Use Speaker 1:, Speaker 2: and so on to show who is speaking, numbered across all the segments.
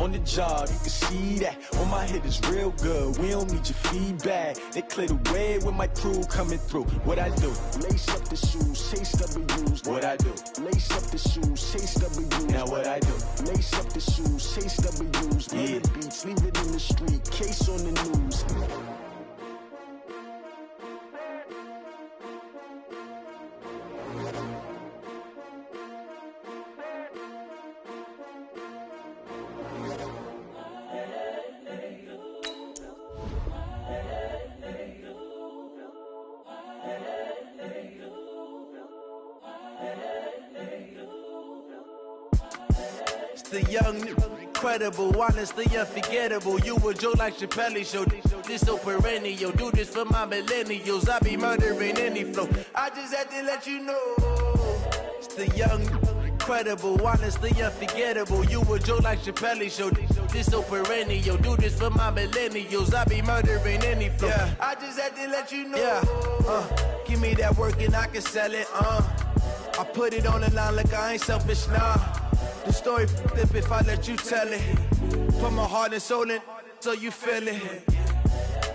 Speaker 1: on the job, you can see that. On my head is real good, we don't need your feedback. They clear the way with my crew coming through. What I do? Lace up the shoes, chase W's. What I do? Lace up the shoes, chase W's. Now what I do? Lace up the shoes, chase W's. Yeah. The beats, leave it in the street, case on the news.
Speaker 2: The young, incredible, honestly unforgettable. You a Joe like Chappelle show. This so perennial. Do this for my millennials. I be murdering any flow. I just had to let you know. It's the young, incredible, honestly unforgettable. You a Joe like Chappelle show. This so perennial. Do this for my millennials. I be murdering any flow. Yeah. I just had to let you know. Yeah. Give me that work and I can sell it. I put it on the line like I ain't selfish, nah. The story flip if I let you tell it. Put my heart and soul in so you feel it.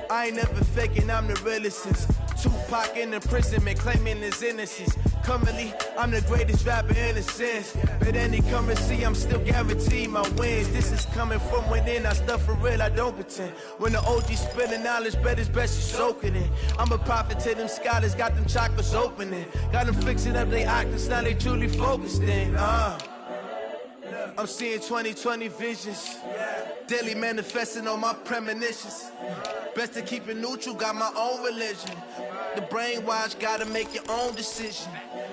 Speaker 2: I ain't never faking, I'm the realest since Tupac in imprisonment, claiming his innocence. Currently, I'm the greatest rapper in a sense. But any currency, I'm still guaranteed my wins. This is coming from within, I stuff for real, I don't pretend. When the OG spilling knowledge, bet it's best you soak it in. I'm a prophet to them scholars, got them chakras opening. Got them fixing up they octaves, now they truly focused in. I'm seeing 2020 visions, daily manifesting on my premonitions. Best to keep it neutral, got my own religion. The brainwash, gotta make your own decision.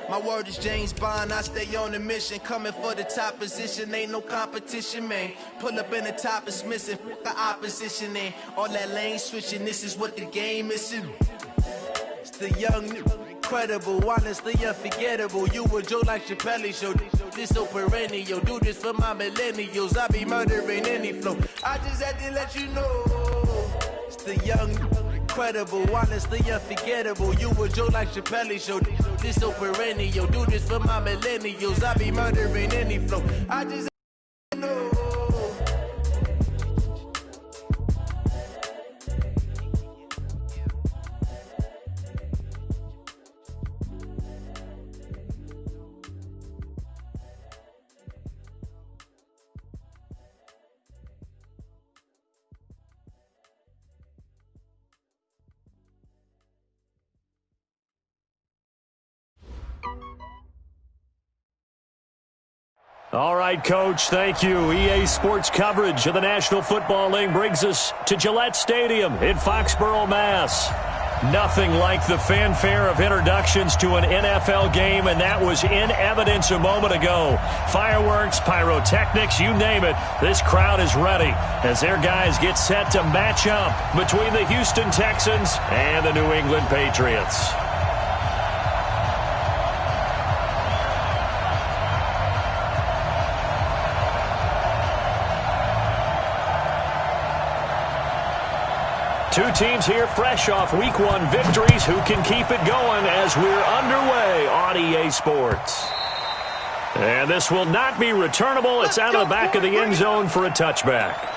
Speaker 2: My word is James Bond, I stay on the mission. Coming for the top position, ain't no competition, man. Pull up in the top, it's missing, the opposition ain't. All that lane switching, this is what the game is. It's the young, incredible, honestly unforgettable. You a Joe like Chappelle show. This so perennial. Do this for my millennials. I be murdering any flow. I just had to let you know. It's the young, incredible, honestly unforgettable. You a Joe like Chappelle show. This so perennial. Do this for my millennials. I be murdering any flow. I just had to know.
Speaker 3: All right, Coach, thank you. EA Sports coverage of the National Football League brings us to Gillette Stadium in Foxborough, Mass. Nothing like the fanfare of introductions to an NFL game, and that was in evidence a moment ago. Fireworks, pyrotechnics, you name it. This crowd is ready as their guys get set to match up between the Houston Texans and the New England Patriots. Two teams here fresh off Week 1 victories. Who can keep it going as we're underway on EA Sports? And this will not be returnable. It's out of the back of the end zone for a touchback.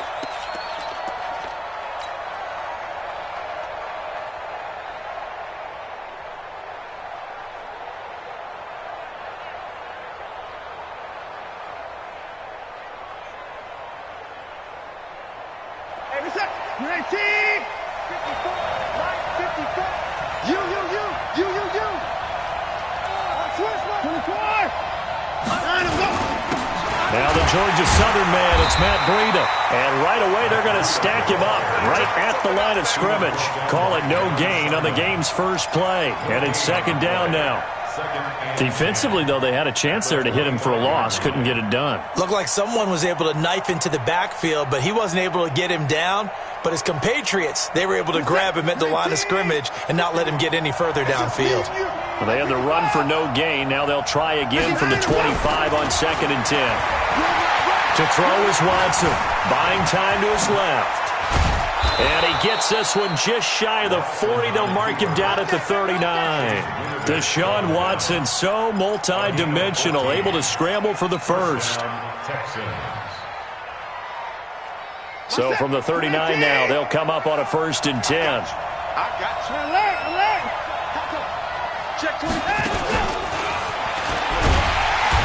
Speaker 3: Now the Georgia Southern man, it's Matt Breida. And right away they're going to stack him up right at the line of scrimmage. Call it no gain on the game's first play. And it's second down now. Defensively, though, they had a chance there to hit him for a loss. Couldn't get it done.
Speaker 4: Looked like someone was able to knife into the backfield, but he wasn't able to get him down. But his compatriots, they were able to grab him at the line of scrimmage and not let him get any further downfield.
Speaker 3: Well, they had the run for no gain. Now they'll try again from the 25 on 2nd and 10. To throw is Watson. Buying time to his left. And he gets this one just shy of the 40. They'll mark him down at the 39. Deshaun Watson, so multi-dimensional, able to scramble for the first. So from the 39 now, they'll come up on a 1st and 10.
Speaker 5: I got you. Alert. Check 20.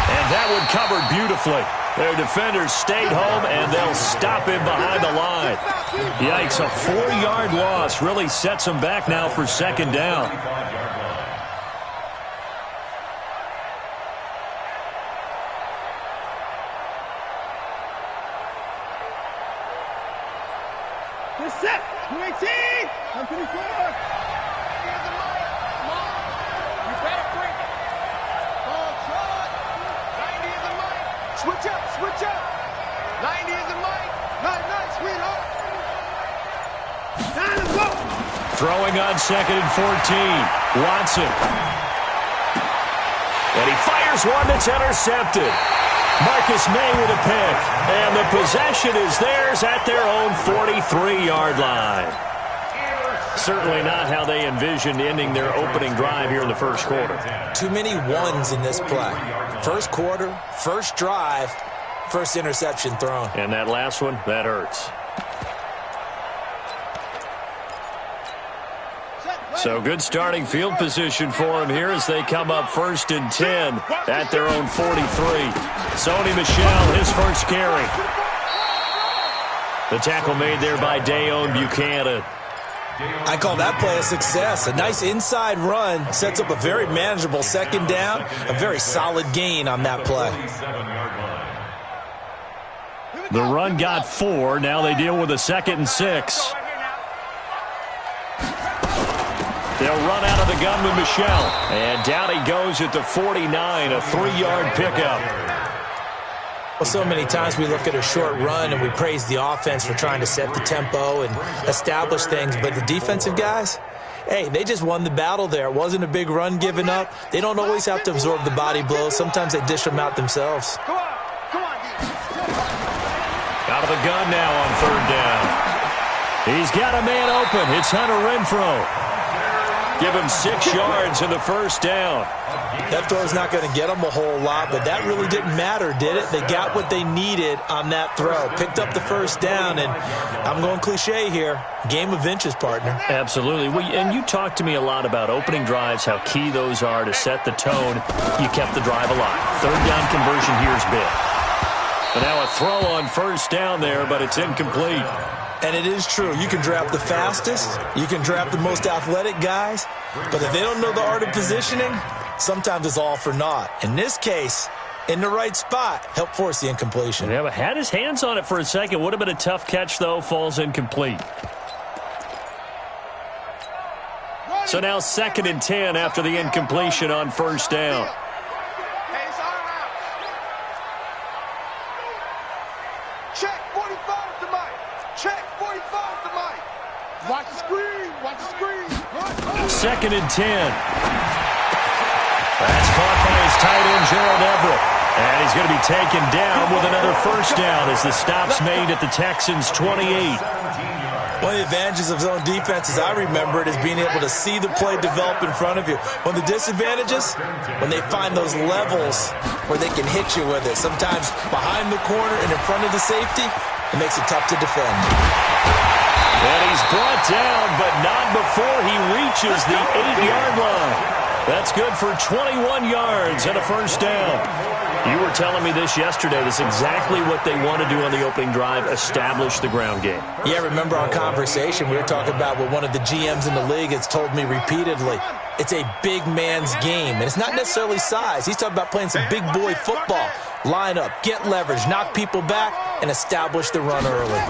Speaker 3: And that one covered beautifully. Their defenders stayed home, and they'll stop him behind the line. Yikes, a 4-yard loss really sets them back now for 2nd down.
Speaker 5: Good set. 218. 124. Switch up. 90 is the mic. Nice, sweetheart. Now let's go.
Speaker 3: Throwing on 2nd and 14. Watson. And he fires one that's intercepted. Marcus May with a pick. And the possession is theirs at their own 43-yard line. Certainly not how they envisioned ending their opening drive here in the first quarter.
Speaker 4: Too many ones in this play. First quarter, first drive, first interception thrown.
Speaker 3: And that last one, that hurts. So good starting field position for him here as they come up 1st and 10 at their own 43. Sony Michel, his first carry. The tackle made there by Dayon Buchanan.
Speaker 4: I call that play a success. A nice inside run sets up a very manageable 2nd down, a very solid gain on that play.
Speaker 3: The run got 4. Now they deal with a 2nd and 6. They'll run out of the gun with Michel. And down he goes at the 49, a 3-yard pickup.
Speaker 4: Well, so many times we look at a short run and we praise the offense for trying to set the tempo and establish things, but the defensive guys, hey, they just won the battle there. It wasn't a big run given up. They don't always have to absorb the body blows. Sometimes they dish them out themselves.
Speaker 3: Out of the gun now on 3rd down. He's got a man open. It's Hunter Renfrow. Give him 6 yards in the 1st down.
Speaker 4: That throw's not going to get them a whole lot, but that really didn't matter, did it? They got what they needed on that throw. Picked up the 1st down, and I'm going cliche here. Game of inches, partner.
Speaker 3: Absolutely. And you talked to me a lot about opening drives, how key those are to set the tone. You kept the drive alive. 3rd down conversion here is big. But now a throw on 1st down there, but it's incomplete.
Speaker 4: And it is true. You can draft the fastest. You can draft the most athletic guys. But if they don't know the art of positioning, sometimes it's all for naught. In this case, in the right spot, helped force the incompletion.
Speaker 3: Yeah, but had his hands on it for a second. Would have been a tough catch, though. Falls incomplete. So now 2nd and 10 after the incompletion on 1st down.
Speaker 5: Check 45 to Mike. Check 45 to Mike. Watch the screen.
Speaker 3: 2nd and 10. That's caught by his tight end, Gerald Everett. And he's going to be taken down with another 1st down as the stop's made at the Texans' 28.
Speaker 4: One of the advantages of zone defense, as I remember it, is being able to see the play develop in front of you. One of the disadvantages, when they find those levels where they can hit you with it. Sometimes behind the corner and in front of the safety, it makes it tough to defend.
Speaker 3: And he's brought down, but not before he reaches the 8-yard line. That's good for 21 yards and a 1st down. You were telling me this yesterday. This is exactly what they want to do on the opening drive, establish the ground game.
Speaker 4: Yeah, remember our conversation. We were talking about what one of the GMs in the league has told me repeatedly. It's a big man's game, and it's not necessarily size. He's talking about playing some big boy football. Line up, get leverage, knock people back, and establish the run early.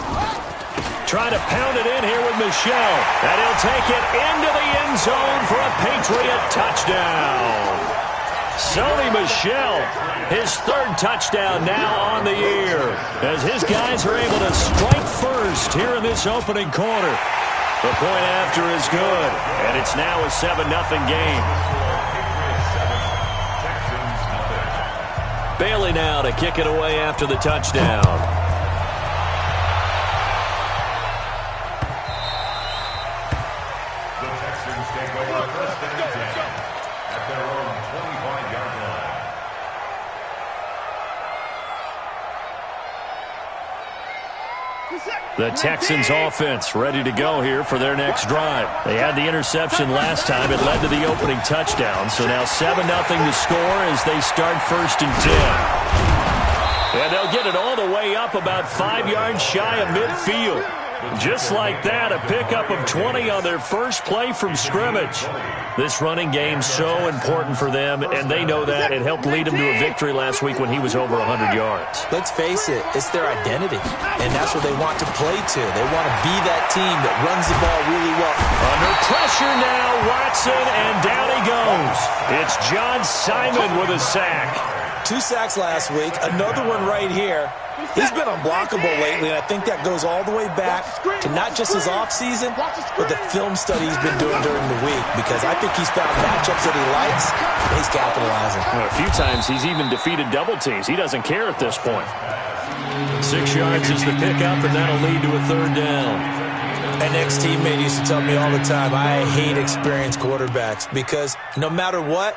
Speaker 3: Trying to pound it in here with Michel. And he'll take it into the end zone for a Patriot touchdown. Sony Michel, his 3rd touchdown now on the year, as his guys are able to strike first here in this opening quarter. The point after is good, and it's now a 7-0 game. Bailey now to kick it away after the touchdown. The Texans offense ready to go here for their next drive. They had the interception last time. It led to the opening touchdown. So now 7-0 to score as they start 1st and 10. And they'll get it all the way up about 5 yards shy of midfield. Just like that, a pickup of 20 on their first play from scrimmage. This running game so important for them, and they know that. It helped lead them to a victory last week when he was over 100 yards.
Speaker 4: Let's face it, it's their identity, and that's what they want to play to. They want to be that team that runs the ball really well.
Speaker 3: Under pressure now, Watson, and down he goes. It's John Simon with a sack.
Speaker 4: 2 sacks last week, another one right here. He's been unblockable lately, and I think that goes all the way back to not just his offseason, but the film study he's been doing during the week, because I think he's found matchups that he likes, and he's capitalizing.
Speaker 3: Well, a few times he's even defeated double teams. He doesn't care at this point. 6 yards is the pickup, and that'll lead to a 3rd down.
Speaker 4: An ex-teammate used to tell me all the time, I hate experienced quarterbacks, because no matter what,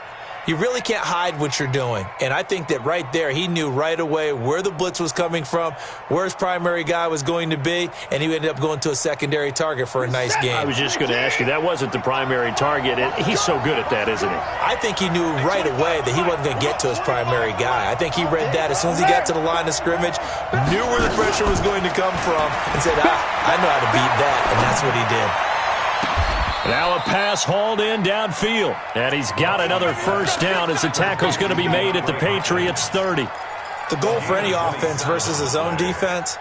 Speaker 4: you really can't hide what you're doing. And I think that right there, he knew right away where the blitz was coming from, where his primary guy was going to be, and he ended up going to a secondary target for a nice game.
Speaker 3: I was just going to ask you, that wasn't the primary target. He's so good at that, isn't he?
Speaker 4: I think he knew right away that he wasn't going to get to his primary guy. I think he read that as soon as he got to the line of scrimmage, knew where the pressure was going to come from, and said, I know how to beat that, and that's what he did.
Speaker 3: Now a pass hauled in downfield. And he's got another 1st down as the tackle's going to be made at the Patriots 30.
Speaker 4: The goal for any offense versus a zone defense,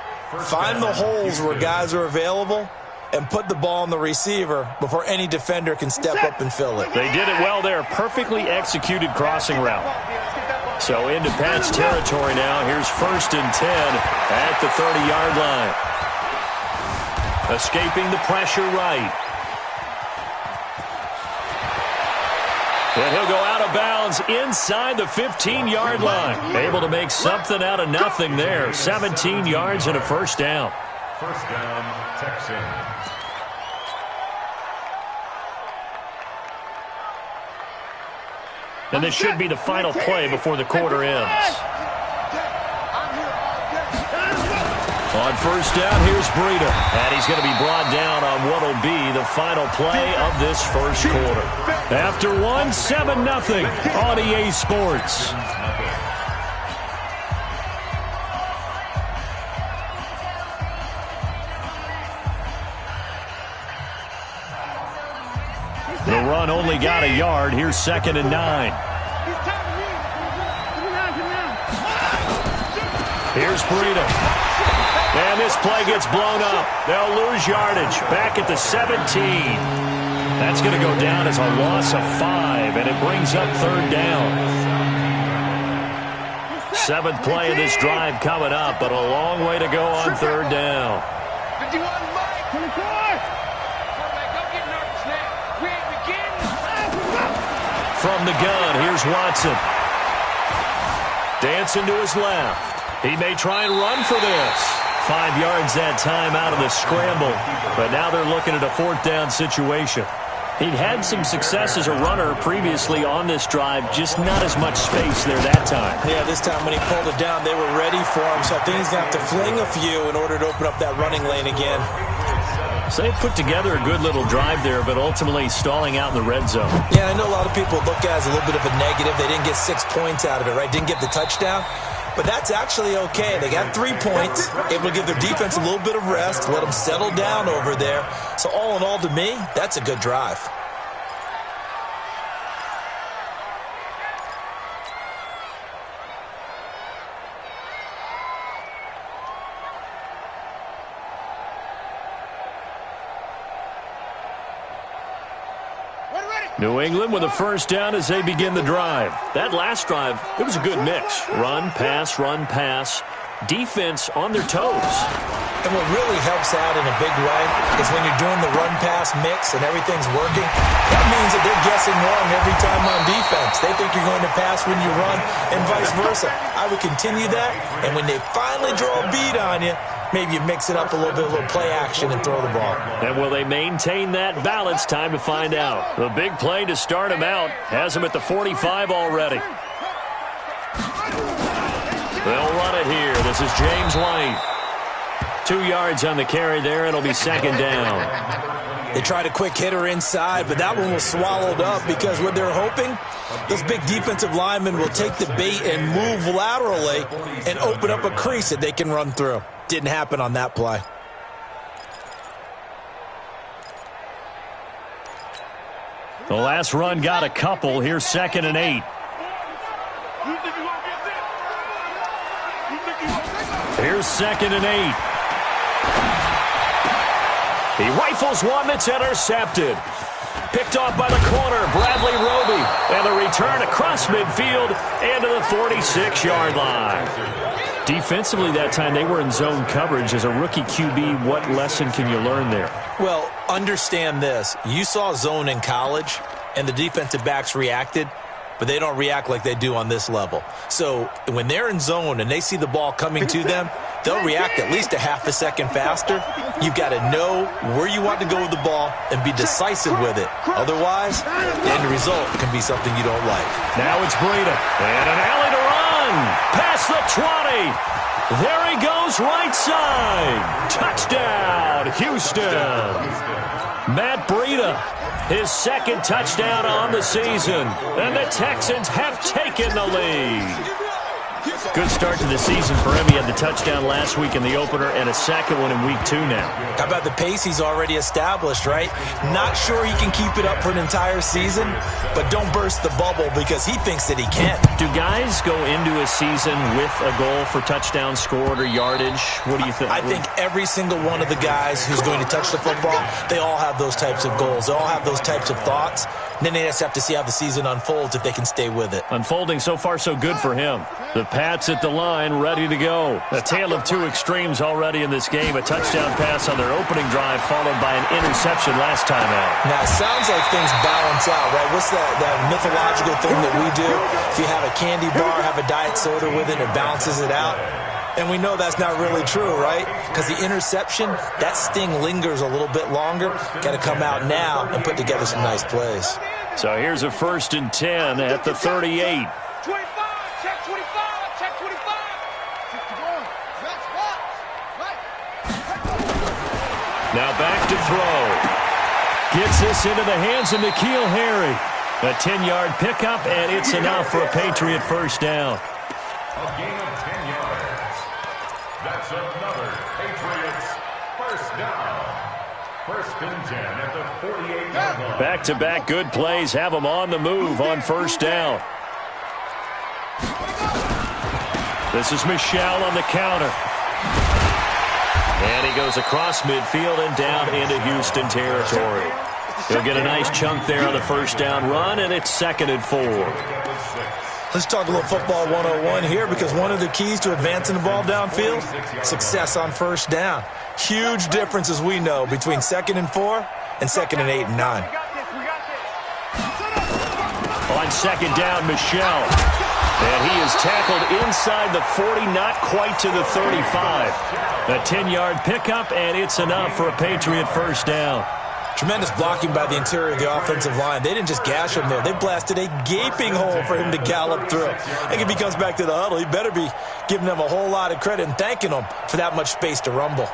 Speaker 4: find the holes where guys are available and put the ball on the receiver before any defender can step up and fill it.
Speaker 3: They did it well there. Perfectly executed crossing route. So into Pat's territory now. Here's 1st and 10 at the 30-yard line. Escaping the pressure right. And he'll go out of bounds inside the 15-yard line. Able to make something out of nothing there. 17 yards and a 1st down.
Speaker 6: 1st down, Texans.
Speaker 3: And this should be the final play before the quarter ends. On 1st down, here's Breida. And he's going to be brought down on what will be the final play of this 1st quarter. After 7-0 on EA Sports. The run only got a yard. Here's 2nd and 9. Here's Breida. And this play gets blown up. They'll lose yardage. Back at the 17. That's going to go down as a loss of 5, and it brings up 3rd down. 7th play of this drive coming up, but a long way to go on 3rd down.
Speaker 5: 51, Mike. 24. Don't get nervous now. We ain't beginning.
Speaker 3: From the gun, here's Watson. Dancing to his left. He may try and run for this. 5 yards that time out of the scramble. But now they're looking at a 4th down situation. He'd had some success as a runner previously on this drive, just not as much space there that time.
Speaker 4: Yeah, this time when he pulled it down, they were ready for him. So I think he's going to have to fling a few in order to open up that running lane again.
Speaker 3: So they put together a good little drive there, but ultimately stalling out in the red zone.
Speaker 4: Yeah, I know a lot of people look at it as a little bit of a negative. They didn't get 6 points out of it, right? Didn't get the touchdown. But that's actually okay. They got 3 points, able to give their defense a little bit of rest, let them settle down over there. So all in all, to me, that's a good drive.
Speaker 3: New England with a 1st down as they begin the drive. That last drive, it was a good mix. Run, pass, defense on their toes.
Speaker 4: And what really helps out in a big way is when you're doing the run-pass mix and everything's working, that means that they're guessing wrong every time on defense. They think you're going to pass when you run and vice versa. I would continue that, and when they finally draw a beat on you, maybe you mix it up a little bit, a little play action, and throw the ball.
Speaker 3: And will they maintain that balance? Time to find out. The big play to start him out has him at the 45 already. They'll run it here. This is James White. 2 yards on the carry there. It'll be second down.
Speaker 4: They tried a quick hitter inside, but that one was swallowed up because what they're hoping, those big defensive linemen will take the bait and move laterally and open up a crease that they can run through. Didn't happen on that play.
Speaker 3: The last run got a couple. Here's 2nd and 8. Here's 2nd and 8. He rifles one that's intercepted. Picked off by the corner, Bradley Roby. And the return across midfield and to the 46-yard line. Defensively that time, they were in zone coverage. As a rookie QB, what lesson can you learn there?
Speaker 4: Well, understand this. You saw zone in college, and the defensive backs reacted, but they don't react like they do on this level. So when they're in zone and they see the ball coming to them, they'll react at least a half a second faster. You've got to know where you want to go with the ball and be decisive with it. Otherwise, the end result can be something you don't like.
Speaker 3: Now it's Breida. And an alley to run. Past the 20. There he goes right side. Touchdown, Houston. Matt Breida, his 2nd touchdown on the season. And the Texans have taken the lead. Good start to the season for him. He had the touchdown last week in the opener and a second one in week 2 now.
Speaker 4: How about the pace he's already established, right? Not sure he can keep it up for an entire season, but don't burst the bubble because he thinks that he can.
Speaker 3: Do guys go into a season with a goal for touchdown scored or yardage? What do you think?
Speaker 4: I think every single one of the guys who's going to touch the football, they all have those types of goals. They all have those types of thoughts. And then they just have to see how the season unfolds if they can stay with it.
Speaker 3: Unfolding so far so good for him. The Pats at the line ready to go. A tale of two extremes already in this game. A touchdown pass on their opening drive followed by an interception last time out.
Speaker 4: Now, it sounds like things balance out, right? What's that mythological thing that we do? If you have a candy bar, have a diet soda with it, it balances it out. And we know that's not really true, right? Because the interception, that sting lingers a little bit longer. Got to come out now and put together some nice plays.
Speaker 3: So here's a 1st and 10 at the 38.
Speaker 5: 25, check 25, check 25. 51, that's what? Right.
Speaker 3: Now back to throw. Gets this into the hands of N'Keal Harry. A 10-yard pickup, and it's enough for a Patriot first down.
Speaker 6: A gain of 10 yards. That's another Patriots first down. 1st and 10 at the 48-yard line.
Speaker 3: Back-to-back good plays have them on the move on first down. This is Michel on the counter. And he goes across midfield and down into Houston territory. He'll get a nice chunk there on the first down run, and it's 2nd and 4.
Speaker 4: Let's talk a little football 101 here, because one of the keys to advancing the ball downfield, success on first down. Huge difference, as we know, between 2nd and 4 and 2nd and 8 and 9.
Speaker 3: On 2nd down, Michel. And he is tackled inside the 40, not quite to the 35. A 10-yard pickup, and it's enough for a Patriot first down.
Speaker 4: Tremendous blocking by the interior of the offensive line. They didn't just gash him there. They blasted a gaping hole for him to gallop through. I think if he comes back to the huddle, he better be giving them a whole lot of credit and thanking them for that much space to rumble.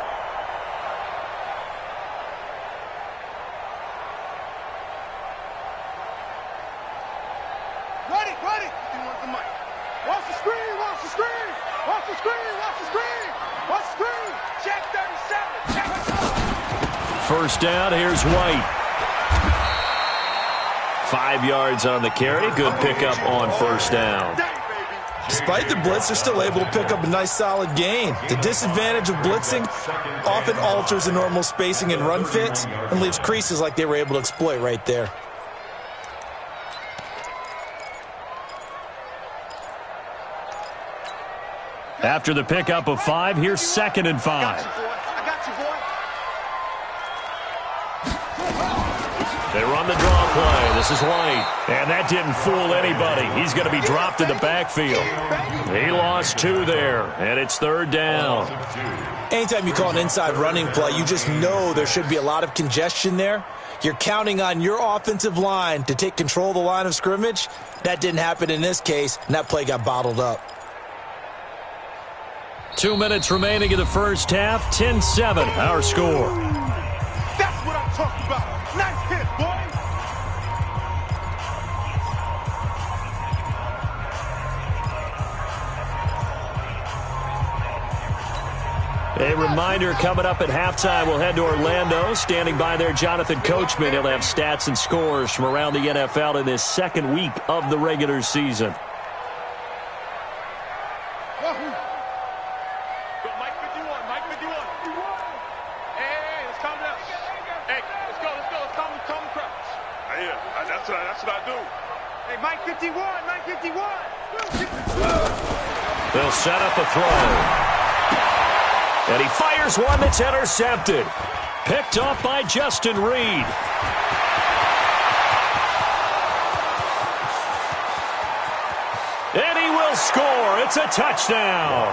Speaker 5: Ready. Watch the mic. Watch the screen. Watch the screen. Watch the screen. Watch the screen. Watch the screen. Check 37. Check 37.
Speaker 3: First down, here's White. 5 yards on the carry. Good pickup on first down.
Speaker 4: Despite the blitz, they're still able to pick up a nice solid gain. The disadvantage of blitzing often alters the normal spacing and run fits and leaves creases like they were able to exploit right there.
Speaker 3: After the pickup of 5, here's 2nd and 5. They run the draw play. This is White. And that didn't fool anybody. He's going to be dropped in the backfield. He lost 2 there, and it's 3rd down.
Speaker 4: Anytime you call an inside running play, you just know there should be a lot of congestion there. You're counting on your offensive line to take control of the line of scrimmage. That didn't happen in this case, and that play got bottled up.
Speaker 3: 2 minutes remaining in the first half. 10-7, our score.
Speaker 5: That's what I'm talking about. Nice hit, boy.
Speaker 3: A reminder, coming up at halftime, we'll head to Orlando. Standing by there, Jonathan Coachman. He'll have stats and scores from around the NFL in this second week of the regular season.
Speaker 5: Mike 51, Mike 51. Hey, let's calm down. Hey, let's go. Let's calm the crowd. Yeah, that's what I do. Hey, Mike 51, Mike 51.
Speaker 3: They'll set up a throw. And he fires one that's intercepted. Picked off by Justin Reed. And he will score. It's a touchdown.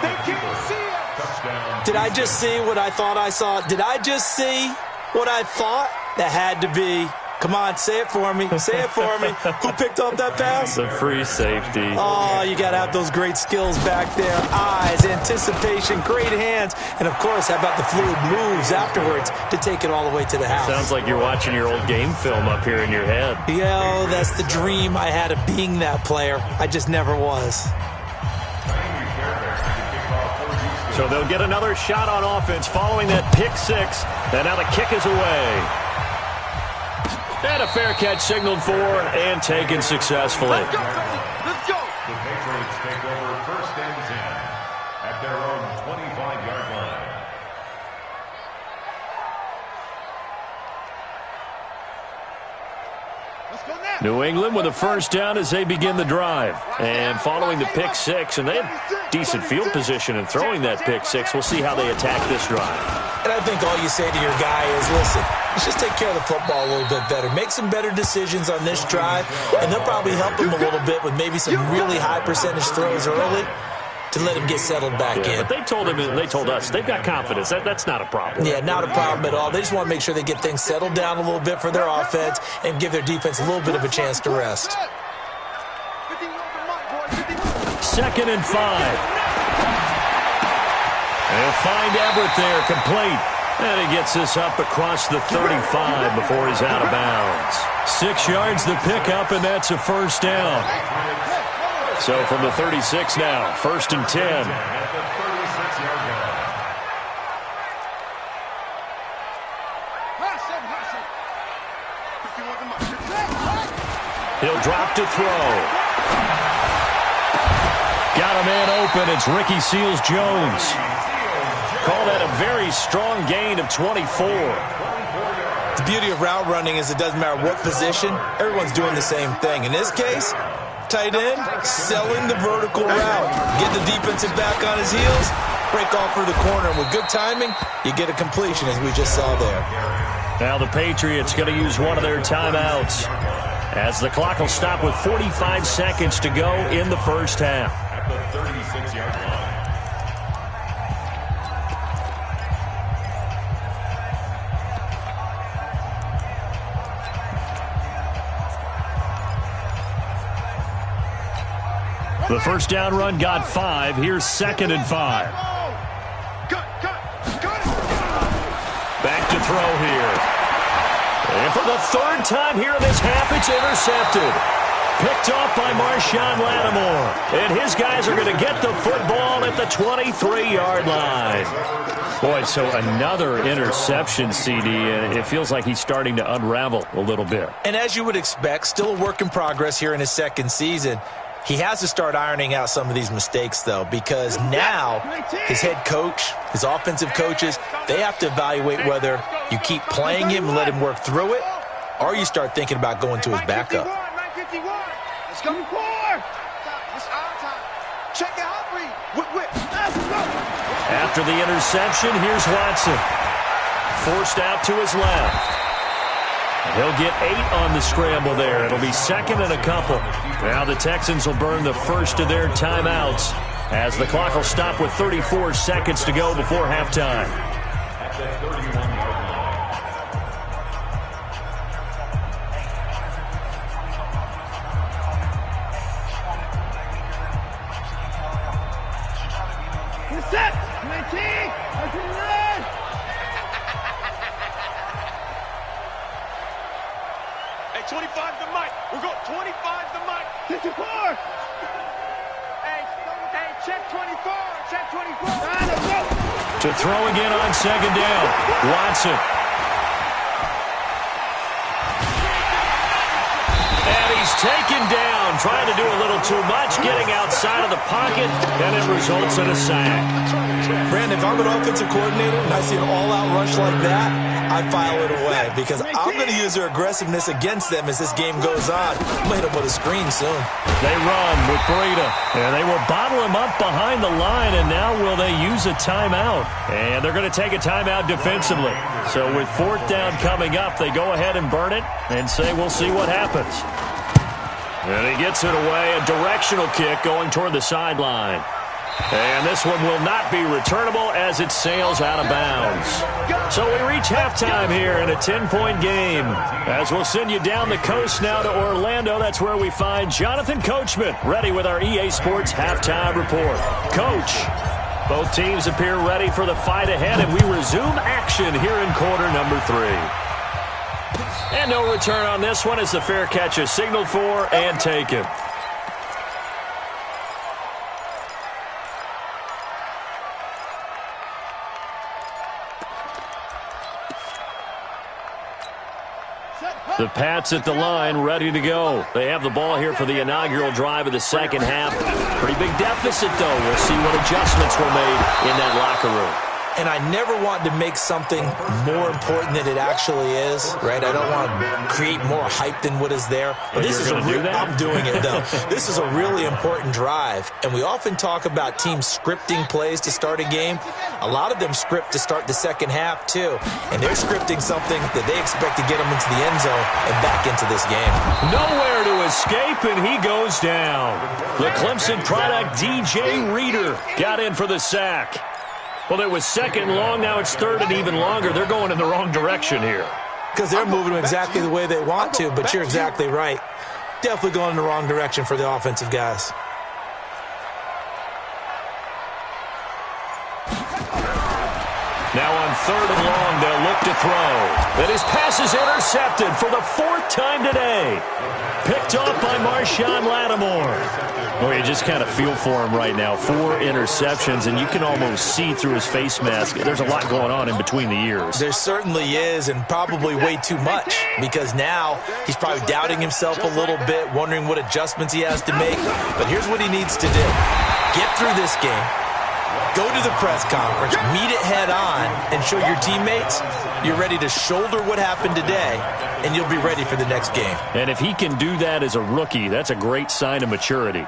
Speaker 5: They can't see us.
Speaker 4: Did I just see what I thought I saw? Did I just see what I thought? That had to be. Come on, say it for me. Say it for me. Who picked up that pass?
Speaker 3: The free safety.
Speaker 4: Oh, you got to have those great skills back there. Eyes, anticipation, great hands. And, of course, how about the fluid moves afterwards to take it all the way to the house?
Speaker 3: Sounds like you're watching your old game film up here in your head.
Speaker 4: Yo, that's the dream I had of being that player. I just never was.
Speaker 3: So they'll get another shot on offense following that pick six. And now the kick is away. And a fair catch signaled for and taken successfully.
Speaker 5: Let's go, let's go.
Speaker 6: The Patriots take over first and 10 at their own 25-yard line.
Speaker 5: Let's go now.
Speaker 3: New England with a first down as they begin the drive. And following the pick six, and they have decent field position in throwing that pick six. We'll see how they attack this drive.
Speaker 4: And I think all you say to your guy is, listen, let's just take care of the football a little bit better. Make some better decisions on this drive, and they'll probably help him a little bit with maybe some really high percentage throws early to let him get settled back in.
Speaker 3: But they told him, they told us, they've got confidence. That's not a problem.
Speaker 4: Yeah, not a problem at all. They just want to make sure they get things settled down a little bit for their offense and give their defense a little bit of a chance to rest.
Speaker 3: 2nd and 5. They'll find Everett there, complete. And he gets this up across the 35 before he's out of bounds. 6 yards the pickup, and that's a first down. So from the 36 now, 1st and 10. He'll drop to throw. Got a man open. It's Ricky Seals-Jones. Call that a very strong gain of 24.
Speaker 4: The beauty of route running is it doesn't matter what position, everyone's doing the same thing. In this case, tight end, selling the vertical route. Get the defensive back on his heels, break off for the corner. And with good timing, you get a completion as we just saw there.
Speaker 3: Now the Patriots going to use one of their timeouts as the clock will stop with 45 seconds to go in the first half.
Speaker 6: At the 36-yard line.
Speaker 3: The first down run got 5. Here's 2nd and 5. Back to throw here. And for the 3rd time here in this half, it's intercepted. Picked off by Marshawn Lattimore. And his guys are going to get the football at the 23-yard line. Boy, so another interception, CD, and it feels like he's starting to unravel a little bit.
Speaker 4: And as you would expect, still a work in progress here in his 2nd season. He has to start ironing out some of these mistakes, though, because now his head coach, his offensive coaches, they have to evaluate whether you keep playing him and let him work through it, or you start thinking about going to his backup.
Speaker 5: Let's go. Check out, Reed.
Speaker 3: After the interception, here's Watson. Forced out to his left. He'll get 8 on the scramble there. It'll be 2nd and a couple. Now the Texans will burn the first of their timeouts as the clock will stop with 34 seconds to go before halftime.
Speaker 6: At the 31-yard line.
Speaker 5: Set. 19. 19. Hey, 25 to Mike. We're going 25 to Mike. 54. Hey, check 24. Check 24.
Speaker 3: To throw again on second down. Watson. And he's taken down, trying to do a little too much, getting outside of the pocket, and it results in a sack.
Speaker 4: Brandon, if I'm an offensive coordinator and I see an all-out rush like that, I file it away because I'm going to use their aggressiveness against them as this game goes on. I'm going to hit them with a screen soon.
Speaker 3: They run with Breida, and they will bottle him up behind the line, and now will they use a timeout? And they're going to take a timeout defensively. So with fourth down coming up, they go ahead and burn it and say we'll see what happens. And he gets it away, a directional kick going toward the sideline. And this one will not be returnable as it sails out of bounds. So we reach halftime here in a 10-point game. As we'll send you down the coast now to Orlando, that's where we find Jonathan Coachman ready with our EA Sports halftime report. Coach, both teams appear ready for the fight ahead, and we resume action here in quarter number 3. And no return on this one as the fair catch is signaled for and taken. The Pats at the line, ready to go. They have the ball here for the inaugural drive of the second half. Pretty big deficit, though. We'll see what adjustments were made in that locker room.
Speaker 4: And I never want to make something more important than it actually is, right? I don't want to create more hype than what is there. But this is I'm doing it, though. This is a really important drive. And we often talk about teams scripting plays to start a game. A lot of them script to start the second half, too. And they're scripting something that they expect to get them into the end zone and back into this game.
Speaker 3: Nowhere to escape, and he goes down. The Clemson product, DJ Reader, got in for the sack. Well, it was second and long. Now it's third and even longer. They're going in the wrong direction here.
Speaker 4: Because they're moving exactly the way they want to, but you're exactly right. Definitely going in the wrong direction for the offensive guys.
Speaker 3: Now on third and long, they'll look to throw. And his pass is intercepted for the fourth time today. Picked off by Marshawn Lattimore. Oh, you just kind of feel for him right now. 4 interceptions, and you can almost see through his face mask. There's a lot going on in between the ears.
Speaker 4: There certainly is, and probably way too much, because now he's probably doubting himself a little bit, wondering what adjustments he has to make. But here's what he needs to do. Get through this game. Go to the press conference, meet it head on, and show your teammates you're ready to shoulder what happened today, and you'll be ready for the next game.
Speaker 3: And if he can do that as a rookie, that's a great sign of maturity.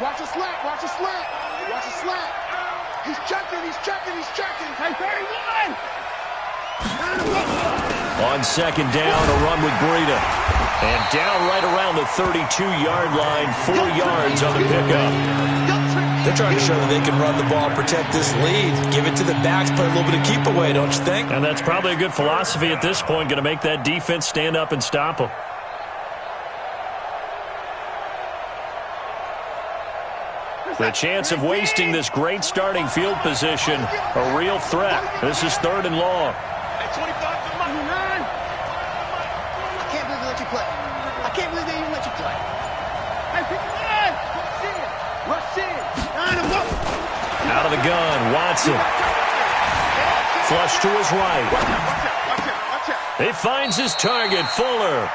Speaker 5: Watch the slant, watch the slant, watch the slant. He's checking. Hey, 31!
Speaker 3: On second down, a run with Breida. And down right around the 32-yard line, 4 yards on the pickup.
Speaker 4: They're trying to show that they can run the ball, protect this lead, give it to the backs, play a little bit of keep away, don't you think?
Speaker 3: And that's probably a good philosophy at this point, going to make that defense stand up and stop them. The chance of wasting this great starting field position, a real threat. This is third and long.
Speaker 5: Hey, 25 to 9. I can't believe they let you play. I can't believe they even let you play. Hey, 59! Rush in!
Speaker 3: Out of the gun, Watson. Flush to his right. He finds his target, Fuller.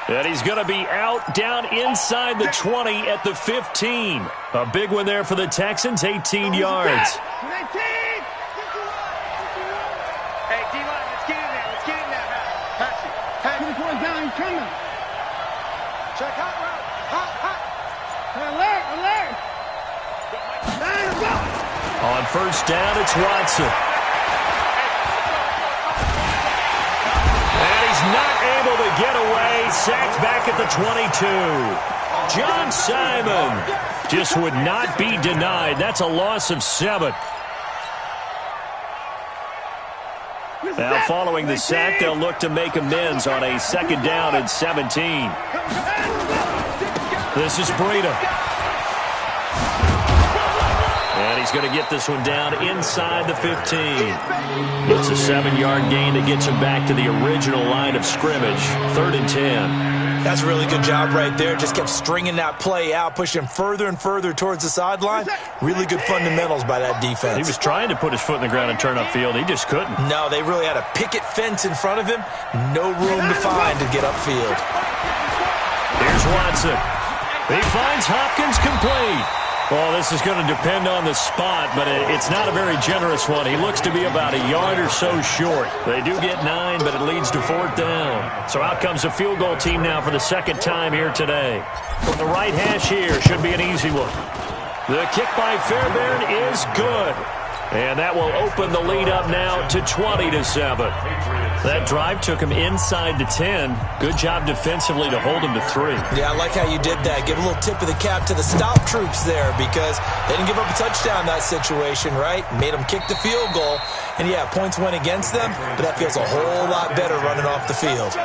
Speaker 3: And he's going to be out down inside the 20 at the 15. A big one there for the Texans, 18 yards.
Speaker 5: Hey, D-line, let's get in there. Pass it. Pass it. Going down, he's coming. Check hot route. Hot. Alert.
Speaker 3: On first down, it's Watson. And he's not able to get away. Sacked back at the 22. John Simon just would not be denied. That's a loss of 7. Now following the sack, they'll look to make amends on a 2nd down and 17. This is Breida. And he's going to get this one down inside the 15. It's a 7-yard gain that gets him back to the original line of scrimmage. 3rd and 10.
Speaker 4: That's a really good job right there. Just kept stringing that play out, pushing him further and further towards the sideline. Really good fundamentals by that defense.
Speaker 3: He was trying to put his foot in the ground and turn upfield. He just couldn't.
Speaker 4: No, they really had a picket fence in front of him. No room to find to get upfield.
Speaker 3: Here's Watson. He finds Hopkins complete. Well, this is going to depend on the spot, but it's not a very generous one. He looks to be about a yard or so short. They do get 9, but it leads to 4th down. So out comes the field goal team now for the 2nd time here today. From the right hash here, should be an easy one. The kick by Fairbairn is good. And that will open the lead up now to 20-7. That drive took him inside the 10. Good job defensively to hold him to 3.
Speaker 4: Yeah, I like how you did that. Give a little tip of the cap to the stop troops there because they didn't give up a touchdown in that situation, right? Made them kick the field goal. And, yeah, points went against them, but that feels a whole lot better running off the field.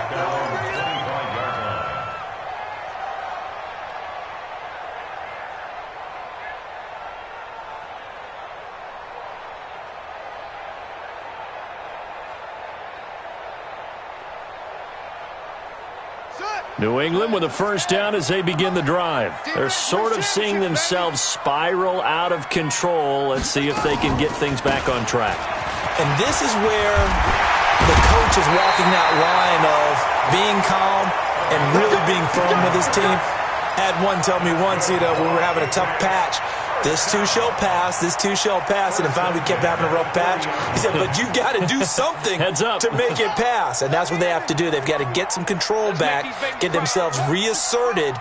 Speaker 3: New England with a 1st down as they begin the drive. They're sort of seeing themselves spiral out of control. Let's see if they can get things back on track.
Speaker 4: And this is where the coach is walking that line of being calm and really being firm with his team. Had one tell me once, when we were having a tough patch, this too shall pass, this too shall pass. And finally we kept having a rough patch. He said, but you got to do something to make it pass. And that's what they have to do. They've got to get some control back, get themselves reasserted,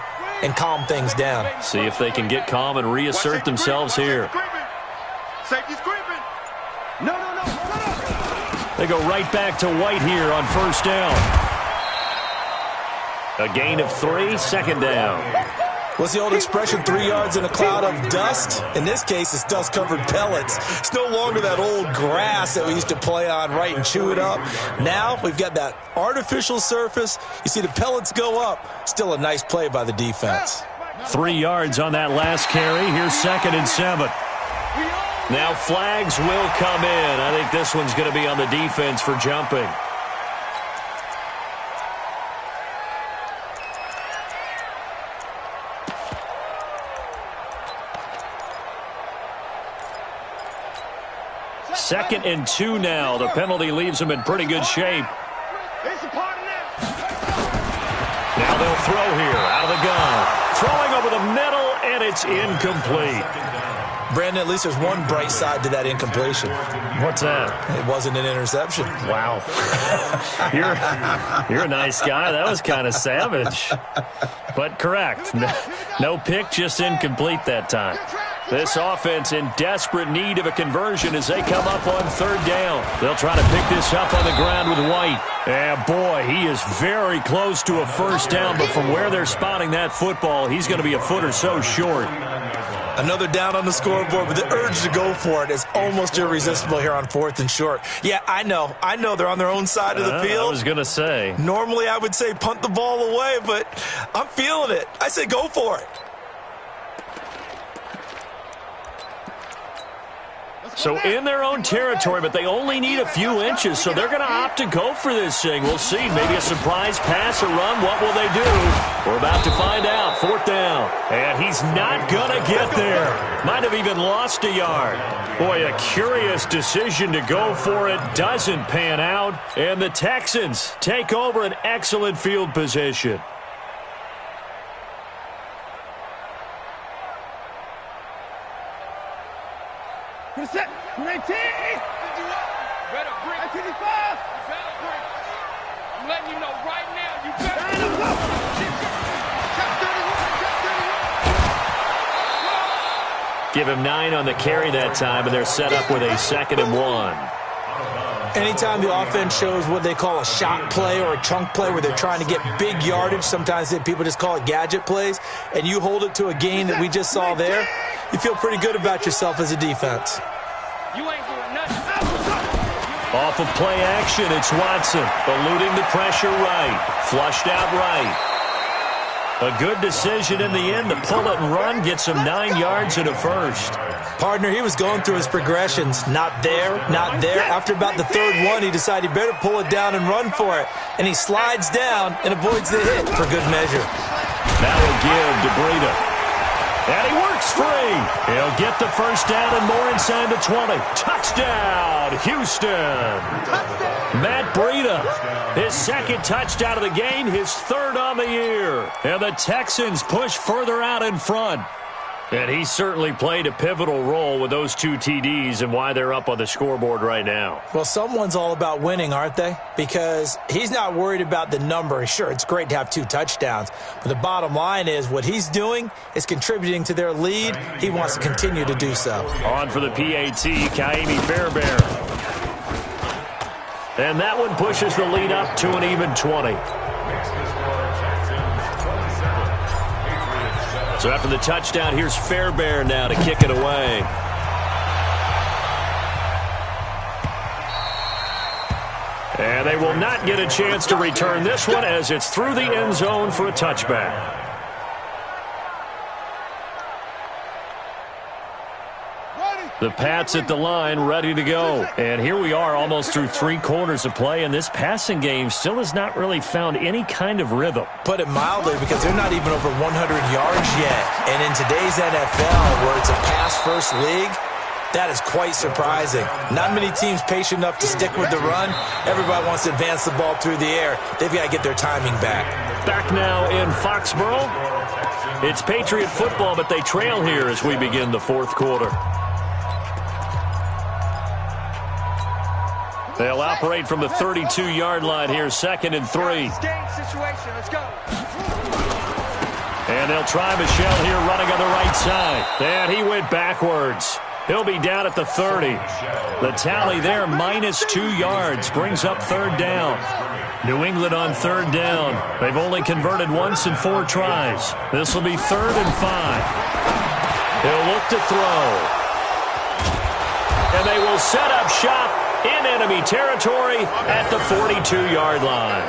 Speaker 4: and calm things down.
Speaker 3: See if they can get calm and reassert themselves here.
Speaker 5: Safety's creeping. No.
Speaker 3: They go right back to White here on 1st down. A gain of 3, 2nd down.
Speaker 4: What's the old expression, 3 yards in a cloud of dust? In this case, it's dust-covered pellets. It's no longer that old grass that we used to play on, right, and chew it up. Now we've got that artificial surface. You see the pellets go up. Still a nice play by the defense.
Speaker 3: 3 yards on that last carry. Here's 2nd and 7. Now flags will come in. I think this one's going to be on the defense for jumping. Second and 2 now. The penalty leaves them in pretty good shape. Now they'll throw here out of the gun. Throwing over the middle, and it's incomplete.
Speaker 4: Brandon, at least there's one bright side to that incompletion.
Speaker 3: What's that?
Speaker 4: It wasn't an interception.
Speaker 3: Wow. You're a nice guy. That was kind of savage. But correct. No pick, just incomplete that time. This offense in desperate need of a conversion as they come up on 3rd down. They'll try to pick this up on the ground with White. And boy, he is very close to a 1st down, but from where they're spotting that football, he's going to be a foot or so short.
Speaker 4: Another down on the scoreboard, but the urge to go for it is almost irresistible here on 4th and short. Yeah, I know they're on their own side of the field.
Speaker 3: I was going to say.
Speaker 4: Normally I would say punt the ball away, but I'm feeling it. I say go for it.
Speaker 3: So in their own territory, but they only need a few inches, so they're going to opt to go for this thing. We'll see. Maybe a surprise pass or run. What will they do? We're about to find out. 4th down. And he's not going to get there. Might have even lost a yard. Boy, a curious decision to go for it. Doesn't pan out. And the Texans take over an excellent field position.
Speaker 5: Set. 19. Better break. 55. I'm letting you know right now. You better.
Speaker 3: Give him 9 on the carry that time, and they're set up with a 2nd and 1.
Speaker 4: Anytime the offense shows what they call a shot play or a chunk play where they're trying to get big yardage, sometimes people just call it gadget plays, and you hold it to a gain that we just saw there, you feel pretty good about yourself as a defense.
Speaker 5: You ain't doing nothing.
Speaker 3: Off of play action, it's Watson. Eluding the pressure right. Flushed out right. A good decision in the end to pull it and run. Gets him 9 yards and a first.
Speaker 4: Partner, he was going through his progressions. Not there, not there. After about the third one, he decided he better pull it down and run for it. And he slides down and avoids the hit for good measure.
Speaker 3: That will give to Breida. And he works free. He'll get the first down and more inside the 20. Touchdown, Houston. Matt Breida, his second touchdown of the game, his third on the year. And the Texans push further out in front. And he certainly played a pivotal role with those 2 TDs and why they're up on the scoreboard right now.
Speaker 4: Well, someone's all about winning, aren't they? Because he's not worried about the number. Sure, it's great to have 2 touchdowns. But the bottom line is what he's doing is contributing to their lead. He wants to continue to do so.
Speaker 3: On for the PAT, Kaimi Fairbairn. And that one pushes the lead up to an even 20. So after the touchdown, here's Fairbairn now to kick it away. And they will not get a chance to return this one as it's through the end zone for a touchback. The Pats at the line, ready to go. And here we are almost through 3 quarters of play, and this passing game still has not really found any kind of rhythm.
Speaker 4: Put it mildly, because they're not even over 100 yards yet. And in today's NFL, where it's a pass-first league, that is quite surprising. Not many teams patient enough to stick with the run. Everybody wants to advance the ball through the air. They've got to get their timing back.
Speaker 3: Back now in Foxborough. It's Patriot football, but they trail here as we begin the 4th quarter. They'll operate from the 32-yard line here, 2nd and 3.
Speaker 5: Let's go.
Speaker 3: And they'll try Michelle here running on the right side. And he went backwards. He'll be down at the 30. The tally there, -2 yards, brings up 3rd down. New England on 3rd down. They've only converted once in 4 tries. This will be 3rd and 5. He'll look to throw. And they will set up shop in enemy territory at the 42-yard line.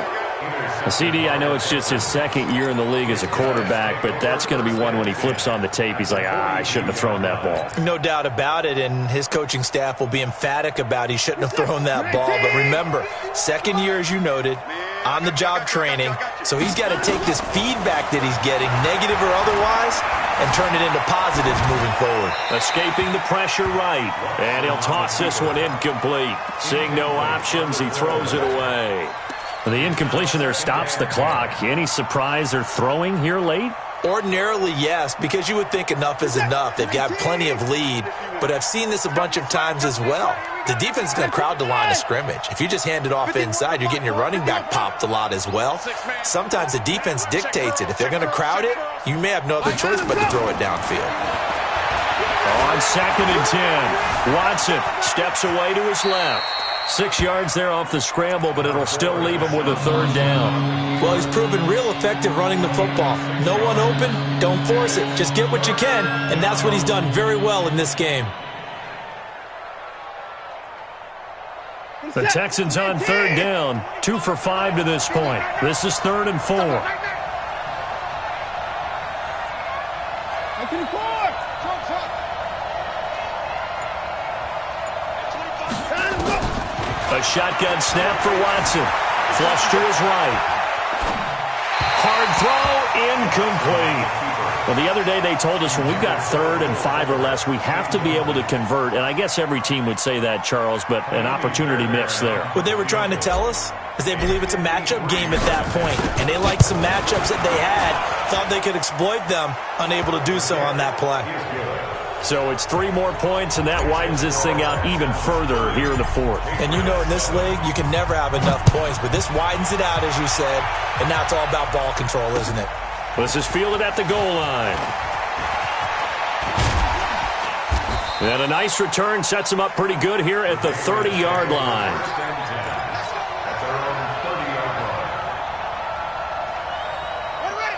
Speaker 3: CD, I know it's just his 2nd year in the league as a quarterback, but that's going to be one when he flips on the tape. He's like, I shouldn't have thrown that ball.
Speaker 4: No doubt about it, and his coaching staff will be emphatic about he shouldn't have thrown that ball. But remember, 2nd year, as you noted, on-the-job training, so he's got to take this feedback that he's getting, negative or otherwise, and turn it into positives moving forward.
Speaker 3: Escaping the pressure right, and he'll toss this one incomplete. Seeing no options, he throws it away. The incompletion there stops the clock. Any surprise they're throwing here late?
Speaker 4: Ordinarily, yes, because you would think enough is enough. They've got plenty of lead, but I've seen this a bunch of times as well. The defense is going to crowd the line of scrimmage. If you just hand it off inside, you're getting your running back popped a lot as well. Sometimes the defense dictates it. If they're going to crowd it, you may have no other choice but to throw it downfield.
Speaker 3: On 2nd and 10, Watson steps away to his left. 6 yards there off the scramble, but it'll still leave him with a 3rd down.
Speaker 4: Well, he's proven real effective running the football. No one open, don't force it. Just get what you can, and that's what he's done very well in this game.
Speaker 3: The Texans on 3rd down, 2 for 5 to this point. This is 3rd and 4. A shotgun snap for Watson. Flush to his right. Hard throw, incomplete. Well, the other day they told us when we've got 3rd and 5 or less, we have to be able to convert. And I guess every team would say that, Charles, but an opportunity missed there.
Speaker 4: What they were trying to tell us is they believe it's a matchup game at that point. And they liked some matchups that they had, thought they could exploit them, unable to do so on that play.
Speaker 3: So it's 3 more points, and that widens this thing out even further here in the 4th.
Speaker 4: And you know in this league, you can never have enough points, but this widens it out, as you said, and now it's all about ball control, isn't it?
Speaker 3: This is fielded at the goal line. And a nice return sets him up pretty good here at the 30-yard line.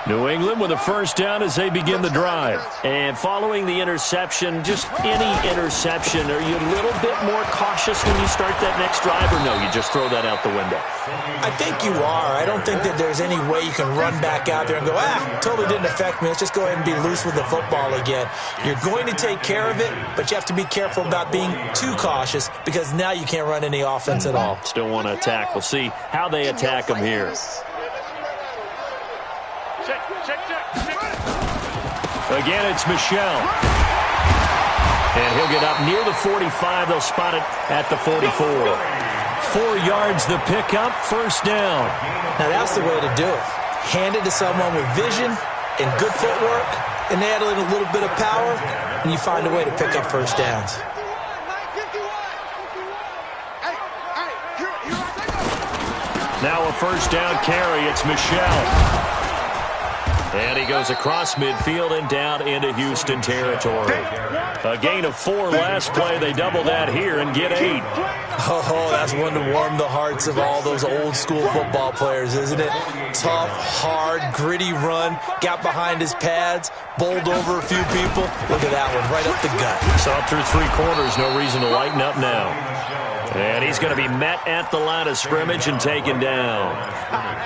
Speaker 3: New England with a first down as they begin the drive.
Speaker 7: And following the interception, just any interception, are you a little bit more cautious when you start that next drive, or no, you just throw that out the window?
Speaker 4: I think you are. I don't think that there's any way you can run back out there and go, totally didn't affect me. Let's just go ahead and be loose with the football again. You're going to take care of it, but you have to be careful about being too cautious because now you can't run any offense at all.
Speaker 3: Still want to attack. We'll see how they attack them here. Again, it's Michel. And he'll get up near the 45. They'll spot it at the 44. 4 yards the pickup, first down.
Speaker 4: Now that's the way to do it. Hand it to someone with vision and good footwork, and add in a little bit of power, and you find a way to pick up first downs.
Speaker 3: Now a first down carry. It's Michel. And he goes across midfield and down into Houston territory. A gain of 4 last play. They double that here and get 8.
Speaker 4: Oh, that's one to warm the hearts of all those old school football players, isn't it? Tough, hard, gritty run. Got behind his pads, bowled over a few people. Look at that one, right up the gut.
Speaker 3: Saw through 3 quarters. No reason to lighten up now. And he's going to be met at the line of scrimmage and taken down.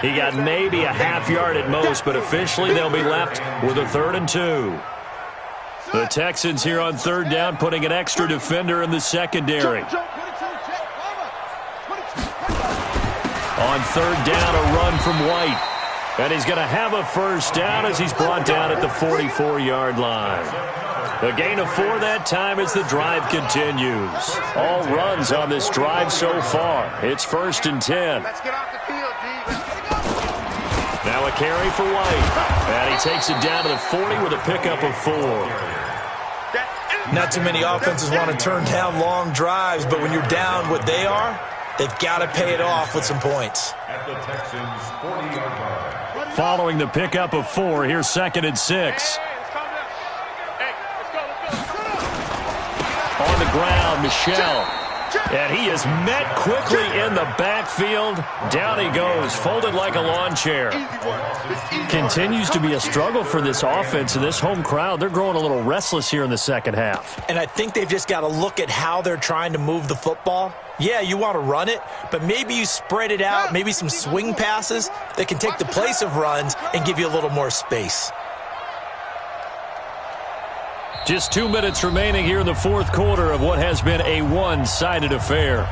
Speaker 3: He got maybe a half yard at most, but officially they'll be left with a 3rd and 2. The Texans here on 3rd down, putting an extra defender in the secondary. On 3rd down, a run from White. And he's going to have a first down as he's brought down at the 44-yard line. A gain of 4 that time as the drive continues. All runs on this drive so far. It's 1st and 10.
Speaker 5: Let's get off the field, D.
Speaker 3: Now a carry for White. And he takes it down to the 40 with a pickup of 4.
Speaker 4: Not too many offenses want to turn down long drives, but when you're down what they are, they've got to pay it off with some points.
Speaker 6: At the Texans' 40-yard line.
Speaker 3: Following the pickup of 4, here's 2nd and 6. On the ground, Michel. And he is met quickly in the backfield. Down he goes, folded like a lawn chair. Continues to be a struggle for this offense and this home crowd. They're growing a little restless here in the second half.
Speaker 4: And I think they've just got to look at how they're trying to move the football. Yeah, you want to run it, but maybe you spread it out, maybe some swing passes that can take the place of runs and give you a little more space.
Speaker 3: Just 2 minutes remaining here in the 4th quarter of what has been a one-sided affair.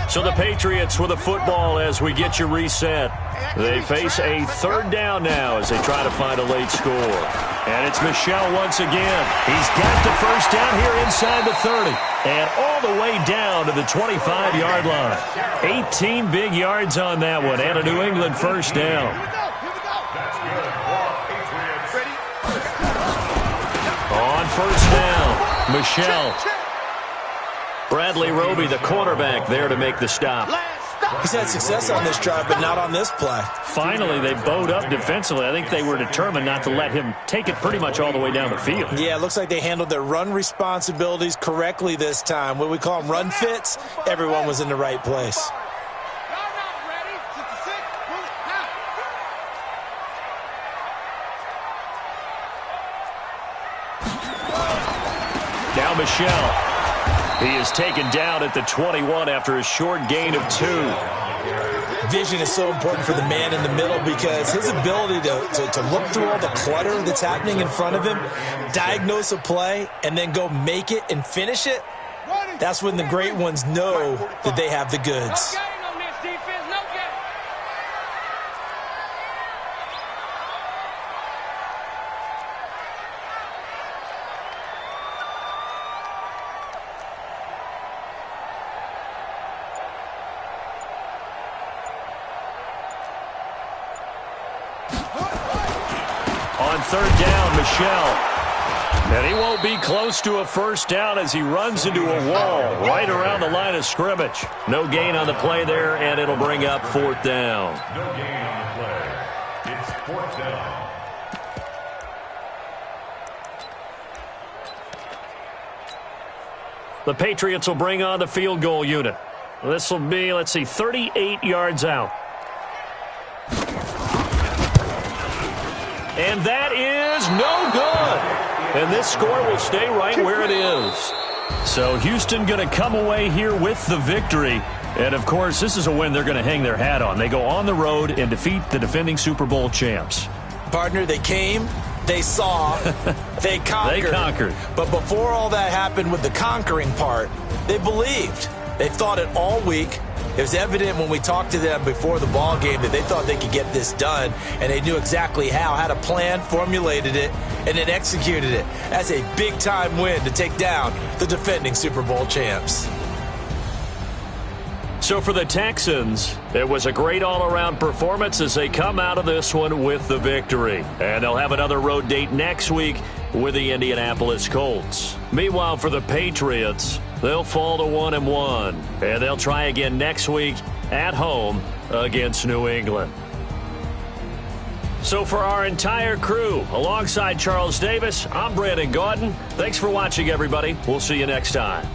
Speaker 3: So the Patriots with the football as we get you reset. They face a 3rd down now as they try to find a late score. And it's Michel once again. He's got the first down here inside the 30. And all the way down to the 25-yard line. 18 big yards on that one and a New England first down. On first down, Michel. Bradley Roby, the quarterback, there to make the stop.
Speaker 4: He's had success on this drive, but not on this play.
Speaker 3: Finally, they bowed up defensively. I think they were determined not to let him take it pretty much all the way down the field.
Speaker 4: Yeah, it looks like they handled their run responsibilities correctly this time. What we call them run fits, everyone was in the right place.
Speaker 3: Now Michel. He is taken down at the 21 after a short gain of 2.
Speaker 4: Vision is so important for the man in the middle because his ability to look through all the clutter that's happening in front of him, diagnose a play, and then go make it and finish it, that's when the great ones know that they have the goods.
Speaker 3: On 3rd down, Michel. And he won't be close to a first down as he runs into a wall right around the line of scrimmage. No gain on the play there, and it'll bring up 4th down.
Speaker 6: No gain on the play. It's 4th down.
Speaker 3: The Patriots will bring on the field goal unit. This will be, 38 yards out. And that is no good. And this score will stay right where it is. So Houston going to come away here with the victory. And, of course, this is a win they're going to hang their hat on. They go on the road and defeat the defending Super Bowl champs.
Speaker 4: Partner, they came, they saw, they conquered.
Speaker 3: They conquered.
Speaker 4: But before all that happened with the conquering part, they believed. They thought it all week. It was evident when we talked to them before the ball game that they thought they could get this done, and they knew exactly how, had a plan, formulated it, and then executed it. That's a big-time win to take down the defending Super Bowl champs.
Speaker 3: So for the Texans, it was a great all-around performance as they come out of this one with the victory. And they'll have another road date next week with the Indianapolis Colts. Meanwhile, for the Patriots, they'll fall to 1-1, and they'll try again next week at home against New England. So for our entire crew, alongside Charles Davis, I'm Brandon Gaudin. Thanks for watching, everybody. We'll see you next time.